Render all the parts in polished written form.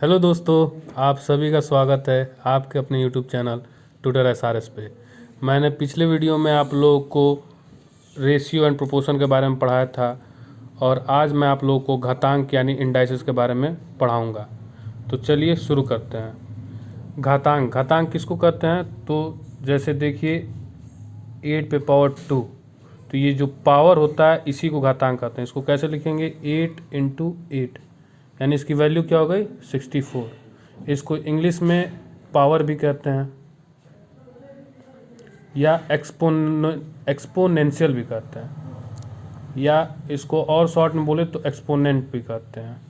Hello दोस्तों, आप सभी का स्वागत है आपके अपने यूट्यूब चैनल ट्यूटर SRS पे। मैंने पिछले वीडियो में आप लोगों को रेशियो एंड प्रोपोर्शन के बारे में पढ़ाया था और आज मैं आप लोगों को घातांक यानी इंडाइसेस के बारे में पढ़ाऊंगा। तो चलिए शुरू करते हैं। घातांक किसको कहते हैं? तो जैसे देखिए 8 पे पावर 2, तो ये जो पावर होता है इसी को घातांक कहते हैं। इसको कैसे लिखेंगे? 8 इंटू 8, यानी इसकी वैल्यू क्या हो गई? 64। इसको इंग्लिश में पावर भी कहते हैं या एक्सपोनेंशियल भी कहते हैं, या इसको और शॉर्ट में बोले तो एक्सपोनेंट भी कहते हैं।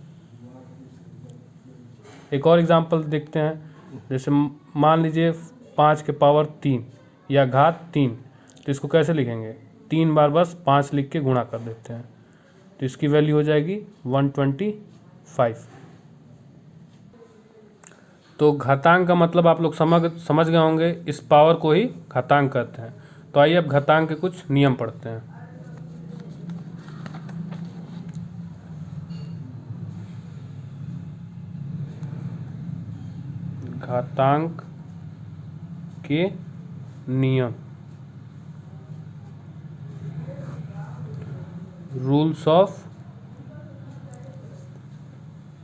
एक और एग्जांपल देखते हैं। जैसे मान लीजिए 5 के पावर 3 या घात 3, तो इसको कैसे लिखेंगे? 3 बार बस 5 लिख के गुणा कर देते हैं, तो इसकी वैल्यू हो जाएगी 125। तो घातांक का मतलब आप लोग समझ गए होंगे, इस पावर को ही घातांक कहते हैं। तो आइए अब घातांक के कुछ नियम पढ़ते हैं। घातांक के नियम, रूल्स ऑफ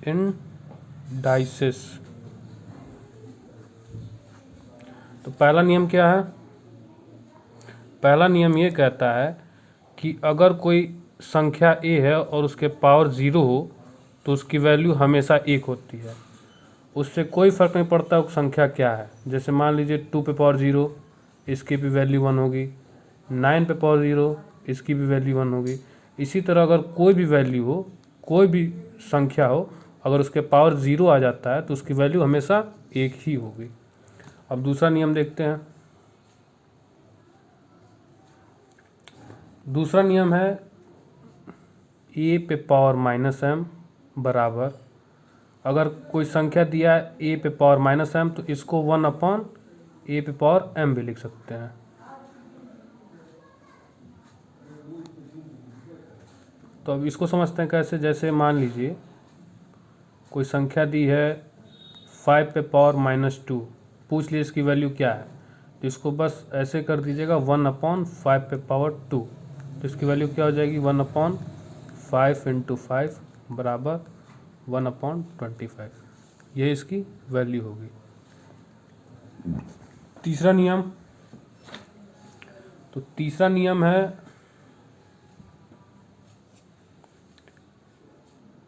इंडाइसेस। तो पहला नियम क्या है? पहला नियम ये कहता है कि अगर कोई संख्या a है और उसके पावर 0 हो तो उसकी वैल्यू हमेशा 1 होती है। उससे कोई फ़र्क नहीं पड़ता वो संख्या क्या है। जैसे मान लीजिए 2 पे पावर 0, इसकी भी वैल्यू 1 होगी। 9 पे पावर 0, इसकी भी वैल्यू 1 होगी। इसी तरह अगर कोई भी वैल्यू हो, कोई भी संख्या हो, अगर उसके पावर 0 आ जाता है तो उसकी वैल्यू हमेशा 1 ही होगी। अब दूसरा नियम देखते हैं। दूसरा नियम है a पे पावर -m बराबर, अगर कोई संख्या दिया है a पे पावर -m तो इसको 1/a पे पावर m भी लिख सकते हैं। तो अब इसको समझते हैं कैसे। जैसे मान लीजिए कोई संख्या दी है 5 पे पावर -2, पूछ लिए इसकी वैल्यू क्या है, तो इसको बस ऐसे कर दीजिएगा 1/5 पे पावर 2, तो इसकी वैल्यू क्या हो जाएगी? 1/5 इंटू 5 बराबर 1/25। यह इसकी वैल्यू होगी। तीसरा नियम, तो तीसरा नियम है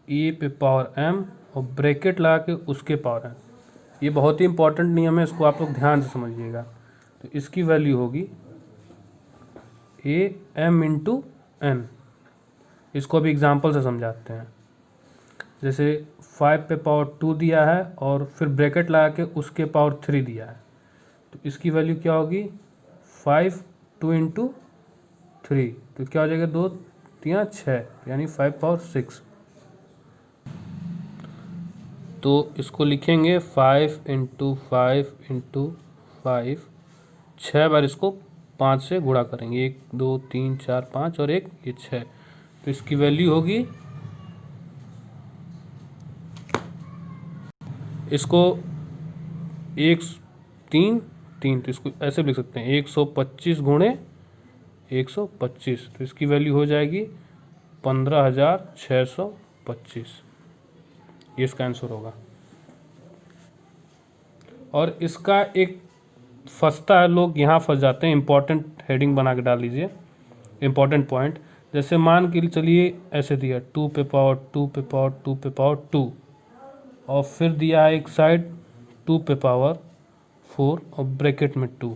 a पे पावर m और ब्रैकेट लगा के उसके पावर m। ये बहुत ही इंपॉर्टेंट नियम है, इसको आप लोग ध्यान से समझिएगा। तो इसकी वैल्यू होगी am इंटू n। इसको अभी एग्जाम्पल से समझाते हैं। जैसे 5 पे पावर 2 दिया है और फिर ब्रैकेट लगा के उसके पावर 3 दिया है, तो इसकी वैल्यू क्या होगी? 5 2 इंटू 3, तो क्या हो जाएगा? 2 3 6, यानी 5 पावर 6। तो इसको लिखेंगे 5 इंटू 5 इंटू 5, 6 बार इसको 5 से गुणा करेंगे। 1 2 3 4 5 और एक ये 6, तो इसकी वैल्यू होगी, इसको 1 3 3, तो इसको ऐसे लिख सकते हैं 125 गुणे 125, तो इसकी वैल्यू हो जाएगी 15,625। ये इसका आंसर होगा। और इसका एक फंसता है, लोग यहाँ फंस जाते हैं। इंपॉर्टेंट हेडिंग बना के डाल लीजिए, इंपॉर्टेंट पॉइंट। जैसे मान के चलिए ऐसे दिया 2 पे पावर 2 पे पावर 2 पे पावर 2, और फिर दिया है एक साइड 2 पे पावर 4 और ब्रैकेट में 2।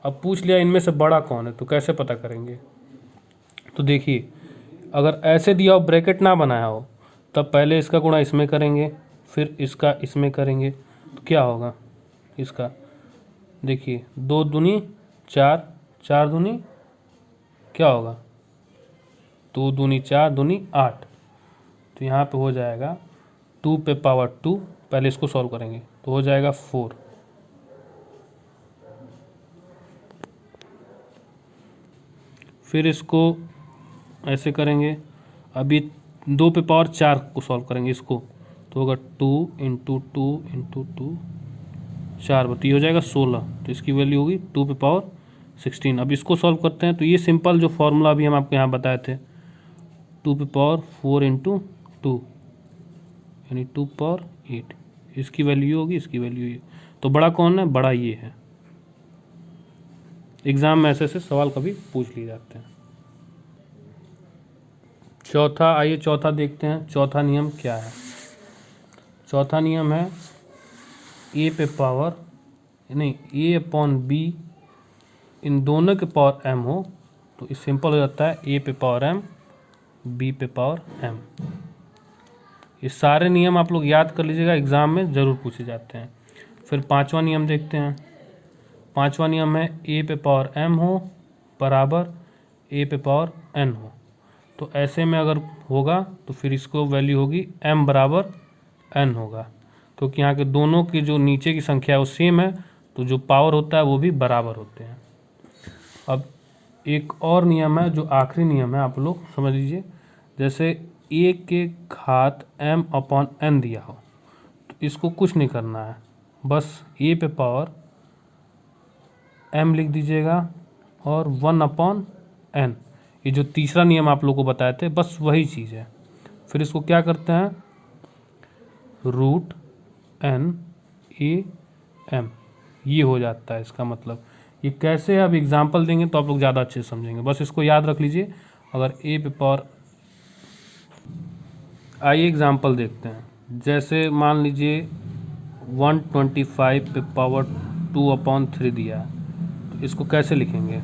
अब पूछ लिया इनमें से बड़ा कौन है, तो कैसे पता करेंगे? तो देखिए, अगर ऐसे दिया हो ब्रैकेट ना बनाया हो, तब पहले इसका गुणा इसमें करेंगे, फिर इसका इसमें करेंगे, तो क्या होगा इसका? देखिए 2 दूनी 4, 4 दूनी क्या होगा? 2 दूनी 4 दूनी 8, तो यहाँ पे हो जाएगा 2 पे पावर 2, पहले इसको सॉल्व करेंगे तो हो जाएगा 4। फिर इसको ऐसे करेंगे, अभी 2 पे पावर 4 को सॉल्व करेंगे इसको, तो होगा 2 इंटू 2 इंटू 2, 4 तो ये हो जाएगा 16। तो इसकी वैल्यू होगी 2 पे पावर 16। अब इसको सॉल्व करते हैं। तो ये सिंपल जो फॉर्मूला अभी हम आपको यहाँ बताए थे, 2 पे पावर 4 इंटू 2 यानी 2 पावर 8, इसकी वैल्यू होगी, इसकी वैल्यू ये। तो बड़ा कौन है? बड़ा ये है। एग्जाम में ऐसे ऐसे सवाल कभी पूछ लिए जाते हैं। चौथा, आइए चौथा देखते हैं। चौथा नियम क्या है? चौथा नियम है ए पे पावर नहीं ए अपॉन बी इन दोनों के पावर m हो तो इस सिंपल हो जाता है ए पे पावर m बी पे पावर m। ये सारे नियम आप लोग याद कर लीजिएगा, एग्जाम में ज़रूर पूछे जाते हैं। फिर पांचवा नियम देखते हैं। पांचवा नियम है ए पे पावर m हो बराबर ए पे पावर n हो। तो ऐसे में अगर होगा तो फिर इसको वैल्यू होगी m बराबर n होगा, क्योंकि यहाँ के दोनों की जो नीचे की संख्या है वो सेम है, तो जो पावर होता है वो भी बराबर होते हैं। अब एक और नियम है जो आखिरी नियम है, आप लोग समझ लीजिए। जैसे a के घात m अपॉन n दिया हो तो इसको कुछ नहीं करना है, बस a पे पावर m लिख दीजिएगा और 1 अपॉन n। ये जो तीसरा नियम आप लोग को बताए थे बस वही चीज़ है। फिर इसको क्या करते हैं, रूट n a m, ये हो जाता है इसका मतलब। ये कैसे है अब एग्जाम्पल देंगे तो आप लोग ज़्यादा अच्छे से समझेंगे, बस इसको याद रख लीजिए। अगर a पे पावर, आइए एग्जाम्पल देखते हैं। जैसे मान लीजिए 125 पे पावर 2/3 दिया है, तो इसको कैसे लिखेंगे?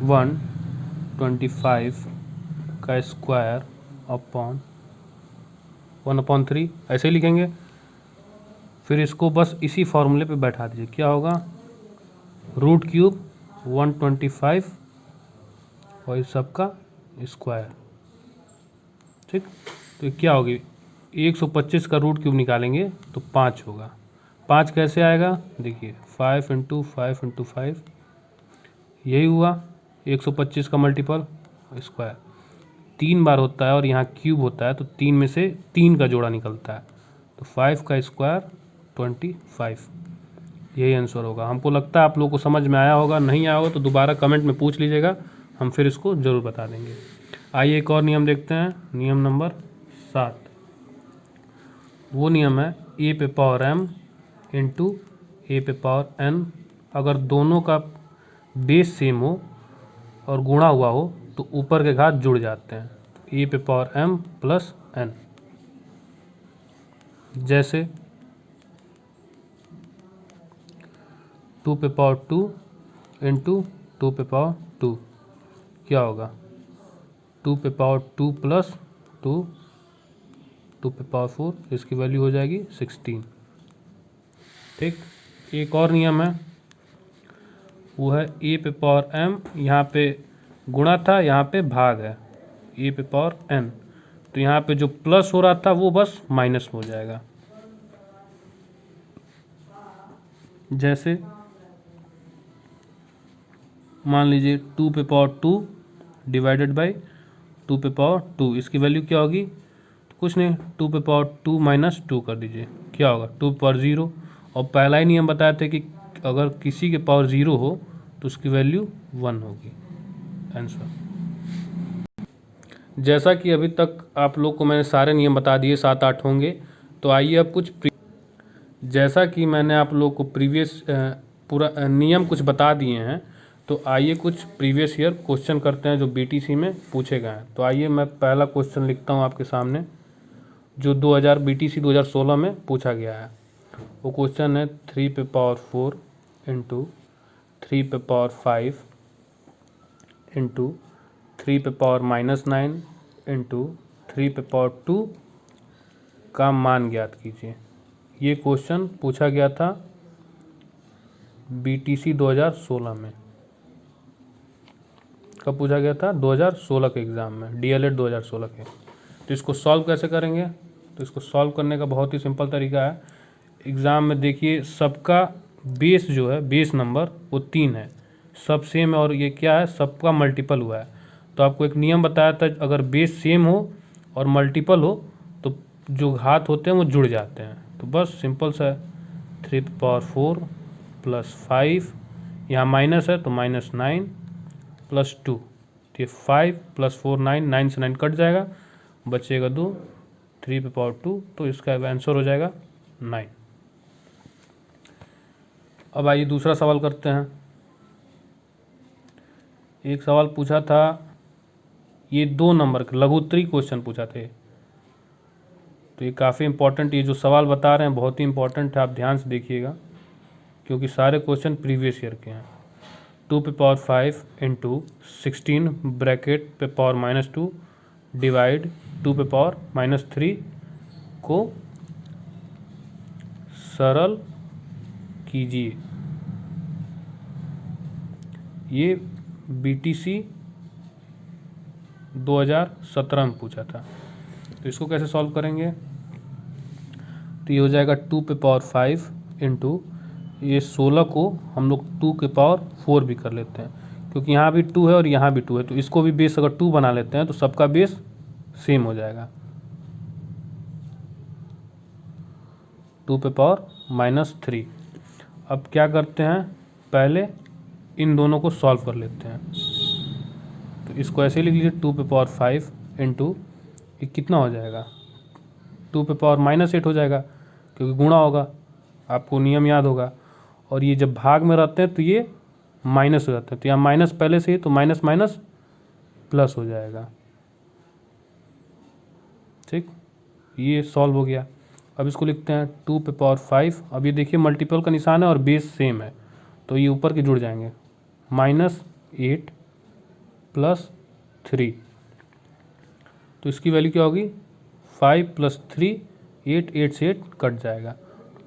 125 का स्क्वायर अपॉन 1/3 ऐसे ही लिखेंगे। फिर इसको बस इसी फॉर्मूले पे बैठा दीजिए, क्या होगा? रूट क्यूब 125 और इस सब का स्क्वायर। ठीक, तो क्या होगी? 125 का रूट क्यूब निकालेंगे तो 5 होगा। 5 कैसे आएगा? देखिए 5 इंटू 5 इंटू 5, यही हुआ 125 का मल्टीपल स्क्वायर। 3 बार होता है और यहाँ क्यूब होता है, तो 3 में से 3 का जोड़ा निकलता है, तो 5 का स्क्वायर 25, यही आंसर होगा। हमको लगता है आप लोगों को समझ में आया होगा, नहीं आया होगा तो दोबारा कमेंट में पूछ लीजिएगा, हम फिर इसको ज़रूर बता देंगे। आइए एक और नियम देखते हैं, नियम नंबर 7। वो नियम है ए पे पावर m इंटू ए पे पावर n। अगर दोनों का बेस सेम हो और गुणा हुआ हो तो ऊपर के घात जुड़ जाते हैं, तो ए पे पावर m प्लस n। जैसे 2 पे पावर 2 इंटू 2 पे पावर 2 क्या होगा? 2 पे पावर 2 प्लस 2 2 पे पावर 4, इसकी वैल्यू हो जाएगी 16। ठीक, एक और नियम है, वो है ए पे पावर m, यहाँ पे गुणा था, यहाँ पे भाग है, ए पे पावर n, तो यहाँ पे जो प्लस हो रहा था वो बस माइनस हो जाएगा। जैसे मान लीजिए 2 पे पावर 2 डिवाइडेड बाई 2 पे पावर 2, इसकी वैल्यू क्या होगी? तो कुछ नहीं, 2 पे पावर 2 माइनस 2 कर दीजिए, क्या होगा? 2 पे पावर 0। और पहला ही नियम बताए थे कि अगर किसी के पावर 0 हो तो उसकी वैल्यू 1 होगी। आंसर। जैसा कि अभी तक आप लोग को मैंने सारे नियम बता दिए, 7-8 होंगे। तो आइए अब कुछ जैसा कि मैंने आप लोग को प्रीवियस पूरा नियम कुछ बता दिए हैं, तो आइए कुछ प्रीवियस ईयर क्वेश्चन करते हैं जो बीटीसी में पूछे गए हैं। तो आइए मैं पहला क्वेश्चन लिखता हूं आपके सामने, जो बीटीसी 2016 में पूछा गया है। वो क्वेश्चन है 3 पे पावर 4 इंटू 3 पे पावर 5 इंटू 3 पे पावर -9 इंटू 3 पे पावर 2 का मान ज्ञात कीजिए। ये क्वेश्चन पूछा गया था बीटीसी 2016 में। कब पूछा गया था? 2016 के एग्ज़ाम में, डीएलएड 2016 के। तो इसको सॉल्व कैसे करेंगे? तो इसको सॉल्व करने का बहुत ही सिंपल तरीका है। एग्ज़ाम में देखिए सबका बेस जो है, बेस नंबर वो 3 है, सब सेम है, और ये क्या है? सबका मल्टीपल हुआ है। तो आपको एक नियम बताया था, अगर बेस सेम हो और मल्टीपल हो तो जो घात होते हैं वो जुड़ जाते हैं। तो बस सिंपल सा है, 3 × 4 + 5, यहाँ माइनस है तो -9 + 2, तो ये 5 + 4 9, 9 से 9 कट जाएगा, बचेगा 2, 3 × 2, तो इसका आंसर हो जाएगा 9। अब आइए दूसरा सवाल करते हैं। एक सवाल पूछा था, ये 2 नंबर का लघुत्तरी क्वेश्चन पूछा थे। तो ये काफ़ी इंपॉर्टेंट, ये जो सवाल बता रहे हैं बहुत ही इंपॉर्टेंट है, आप ध्यान से देखिएगा क्योंकि सारे क्वेश्चन प्रीवियस ईयर के हैं। 2 × 5 × 16 ब्रैकेट पे पावर -2 डिवाइड 2 × को सरल कीजिए। ये BTC 2017 में पूछा था। तो इसको कैसे सॉल्व करेंगे? तो ये हो जाएगा 2 × 5 × ये 16 को हम लोग 2 × 4 भी कर लेते हैं, क्योंकि यहाँ भी 2 है और यहाँ भी 2 है, तो इसको भी बेस अगर 2 बना लेते हैं तो सबका बेस सेम हो जाएगा। 2 × -3। अब क्या करते हैं, पहले इन दोनों को सॉल्व कर लेते हैं। तो इसको ऐसे लिख लीजिए, 2 × 5 × ये कितना हो जाएगा, 2 × -8 हो जाएगा, क्योंकि गुणा होगा, आपको नियम याद होगा। और ये जब भाग में रहते हैं तो ये माइनस हो जाते हैं, तो यहाँ माइनस पहले से ही, तो माइनस माइनस प्लस हो जाएगा। ठीक, ये सॉल्व हो गया। अब इसको लिखते हैं 2 × 5। अब ये देखिए मल्टीपल का निशान है और बेस सेम है, तो ये ऊपर के जुड़ जाएंगे, -8 + 3, तो इसकी वैल्यू क्या होगी, 5 + 3 8, 8 से 8 कट जाएगा,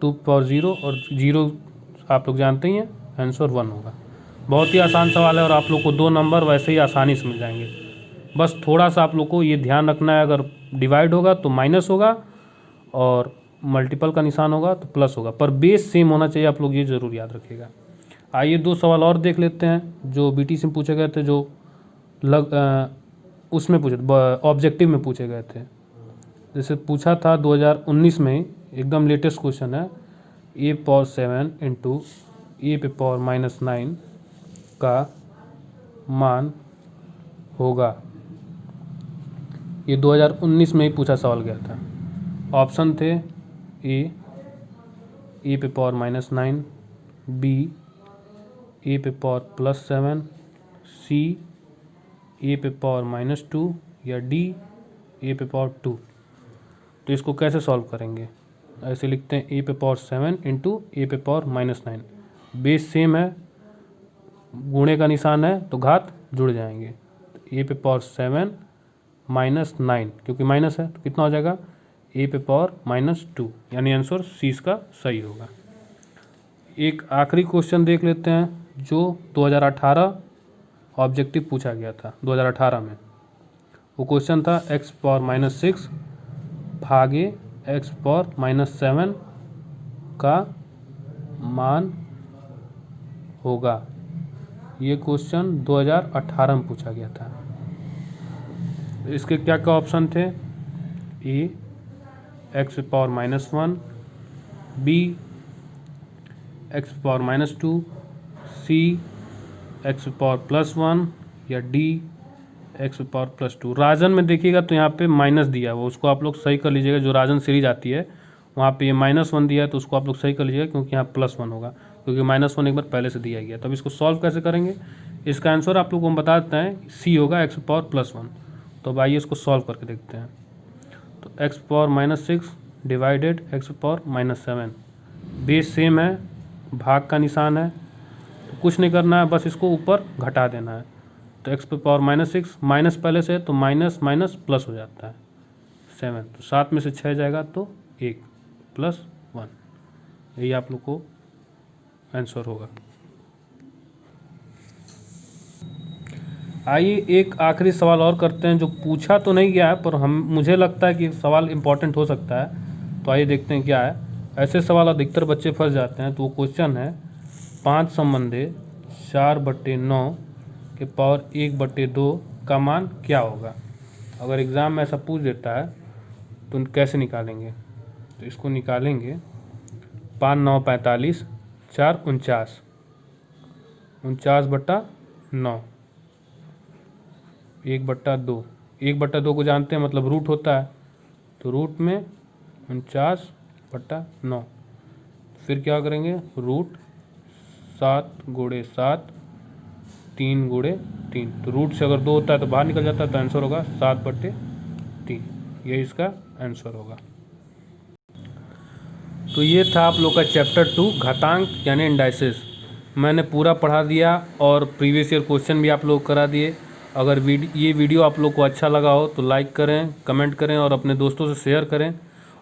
2 × 0 और 0 आप लोग जानते ही हैं, आंसर 1 होगा। बहुत ही आसान सवाल है और आप लोग को 2 नंबर वैसे ही आसानी से मिल जाएंगे। बस थोड़ा सा आप लोग को ये ध्यान रखना है, अगर डिवाइड होगा तो माइनस होगा और मल्टीपल का निशान होगा तो प्लस होगा, पर बेस सेम होना चाहिए, आप लोग ये ज़रूर याद रखिएगा। आइए 2 सवाल और देख लेते हैं जो BTC में पूछे गए थे, जो उसमें पूछे ऑब्जेक्टिव में पूछे गए थे। जैसे पूछा था 2019 में, एकदम लेटेस्ट क्वेश्चन है, A⁴ × A⁻⁹ का मान होगा। ये 2019 में ही पूछा सवाल गया था। ऑप्शन थे A A⁻⁹, B A⁻+7, C A⁻−2 या D A⁻2। तो इसको कैसे सॉल्व करेंगे, ऐसे लिखते हैं A⁻7 × A⁻−9, बेस सेम है, गुणे का निशान है तो घात जुड़ जाएंगे। A⁻7 - 9, क्योंकि माइनस है तो कितना हो जाएगा, A⁻−2, यानी आंसर C इसका सही होगा। एक आखिरी क्वेश्चन देख लेते हैं जो 2018 ऑब्जेक्टिव पूछा गया था 2018 में। वो क्वेश्चन था x⁻6 भागे x⁻7 का मान होगा। ये क्वेश्चन 2018 में पूछा गया था। इसके क्या क्या ऑप्शन थे, A x⁻−1, B x⁻−2, C x⁻+1 या D x⁻+2। राजन में देखिएगा तो यहाँ पे माइनस दिया हुआ, उसको आप लोग सही कर लीजिएगा। जो राजन सीरीज आती है वहाँ पे ये -1 दिया है, तो उसको आप लोग सही कर लीजिएगा, क्योंकि यहाँ +1 होगा, क्योंकि -1 एक बार पहले से दिया गया। तो अब इसको सॉल्व कैसे करेंगे, इसका आंसर आप लोग को हम बता देते हैं, C होगा x⁻+1। तो अब आइए इसको सॉल्व करके देखते हैं। तो x⁻6 divided x⁻7, base same है, भाग का निशान है, तो कुछ नहीं करना है, बस इसको ऊपर घटा देना है। तो x⁻6 माइनस पहले से है तो माइनस माइनस प्लस हो जाता है 7, तो 7 में से 6 जाएगा तो 1 + 1, यही आप लोग को आंसर होगा। आइए एक आखिरी सवाल और करते हैं, जो पूछा तो नहीं गया है पर मुझे लगता है कि सवाल इम्पोर्टेंट हो सकता है। तो आइए देखते हैं क्या है। ऐसे सवाल अधिकतर बच्चे फंस जाते हैं। तो वो क्वेश्चन है, 5 संबंधे 4/9 के पावर 1/2 का मान क्या होगा। अगर एग्ज़ाम में ऐसा पूछ देता है तो कैसे निकालेंगे? तो इसको निकालेंगे 5 9 45, 4 49, 49/9, 1/2, 1/2 को जानते हैं मतलब रूट होता है, तो रूट में 49/9। फिर क्या करेंगे? रूट 7 × 7, 3 × 3, तो रूट से अगर 2 होता है तो बाहर निकल जाता है, तो आंसर होगा 7/3। ये इसका आंसर होगा। तो ये था आप लोग का चैप्टर 2 घातांक यानी इंडाइसेस। मैंने पूरा पढ़ा दिया और प्रीवियस ईयर क्वेश्चन भी आप लोग करा दिए। अगर ये वीडियो आप लोग को अच्छा लगा हो तो लाइक करें, कमेंट करें और अपने दोस्तों से शेयर करें।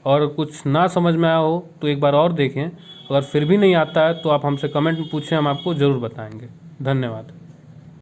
और कुछ ना समझ में आया हो तो एक बार और देखें। अगर फिर भी नहीं आता है तो आप हमसे कमेंट में पूछें, हम आपको ज़रूर बताएंगे। धन्यवाद।